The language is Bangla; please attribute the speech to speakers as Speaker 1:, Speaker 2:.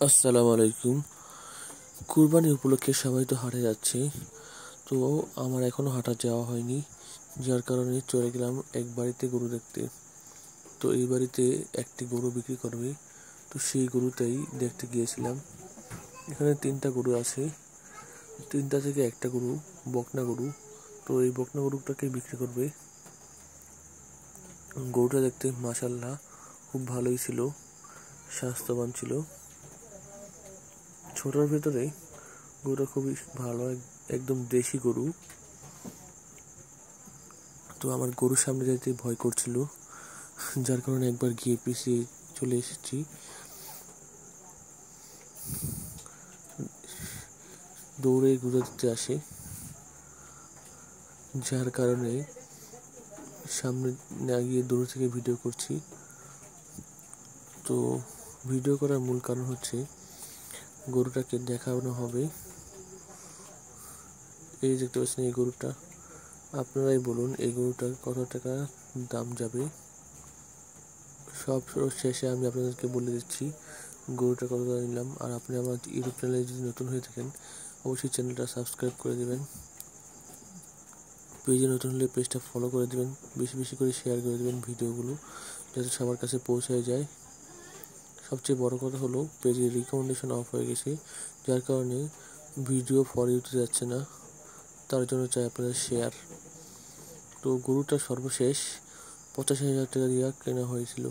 Speaker 1: আসসালামু আলাইকুম। কুরবানি উপলক্ষে সবাই তো হাটে যাচ্ছে, তো আমার এখনো হাটে যাওয়া হয়নি, যার কারণে চলে গেলাম এক বাড়িতে গরু দেখতে। তো এই বাড়িতে একটি গরু বিক্রি করবে, তো সেই গরুটাই দেখতে গিয়েছিলাম। এখানে 3টা গরু আছে, 3টা থেকে একটা গরু বকনা গরু। তো এই বকনা গরুটাকে বিক্রি করবে। গরুটা দেখতে মাশাআল্লাহ খুব ভালোই ছিল, স্বাস্থ্যবান ছিল। ছোটোর ভেতরে গরুটা খুবই ভালো, একদম দেশি গরু। তো আমার গরুর সামনে যেতে ভয় করছিল, যার কারণে একবার গিয়ে পিছিয়ে চলে এসেছি। দৌড়ে ঘুরে দিতে আসে, যার কারণে সামনে না গিয়ে দূর থেকে ভিডিও করছি। তো ভিডিও করার মূল কারণ হচ্ছে গরুটাকে দেখানো হবে। এই দেখতে পাচ্ছেন এই গরুটা, আপনারাই বলুন এই গরুটার কত টাকা দাম যাবে। সব শেষে আমি আপনাদেরকে বলে দিচ্ছি গরুটা কত টাকা নিলাম। আর আপনি আমার ইউটিউব চ্যানেলে যদি নতুন হয়ে থাকেন, অবশ্যই চ্যানেলটা সাবস্ক্রাইব করে দেবেন। পেজে নতুন হলে পেজটা ফলো করে দেবেন, বেশি বেশি করে শেয়ার করে দেবেন ভিডিওগুলো, যাতে সবার কাছে পৌঁছায় যায়। সবচেয়ে বড় কথা হলো পেজের রিকমেন্ডেশন অফ হয়ে গেছে, যার কারণে ভিডিও ফর ইউতে যাচ্ছে না। তার জন্য চাই আপনাদের শেয়ার। তো গরুটা সর্বশেষ 85,000 টাকা দিয়ে কেনা হয়েছিল।